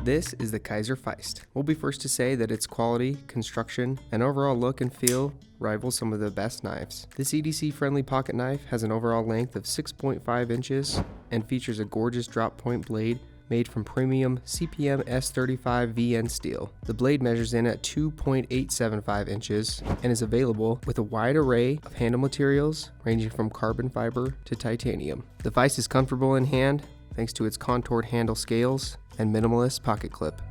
This is the Kizer Feist. We'll be first to say that its quality, construction, and overall look and feel rival some of the best knives. This EDC-friendly pocket knife has an overall length of 6.5 inches and features a gorgeous drop point blade made from premium CPM S35 VN steel. The blade measures in at 2.875 inches and is available with a wide array of handle materials ranging from carbon fiber to titanium. The Feist is comfortable in hand thanks to its contoured handle scales and minimalist pocket clip.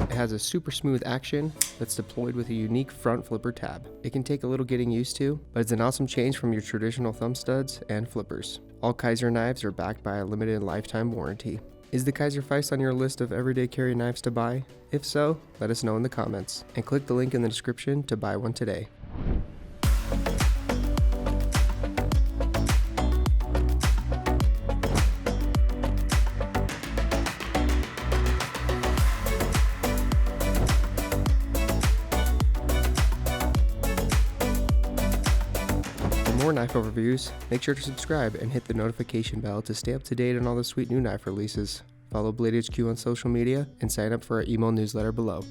It has a super smooth action that's deployed with a unique front flipper tab. It can take a little getting used to, but it's an awesome change from your traditional thumb studs and flippers. All Kizer knives are backed by a limited lifetime warranty. Is the Kizer Feist on your list of everyday carry knives to buy? If so, let us know in the comments, and click the link in the description to buy one today. For more knife overviews, make sure to subscribe and hit the notification bell to stay up to date on all the sweet new knife releases. Follow Blade HQ on social media and sign up for our email newsletter below.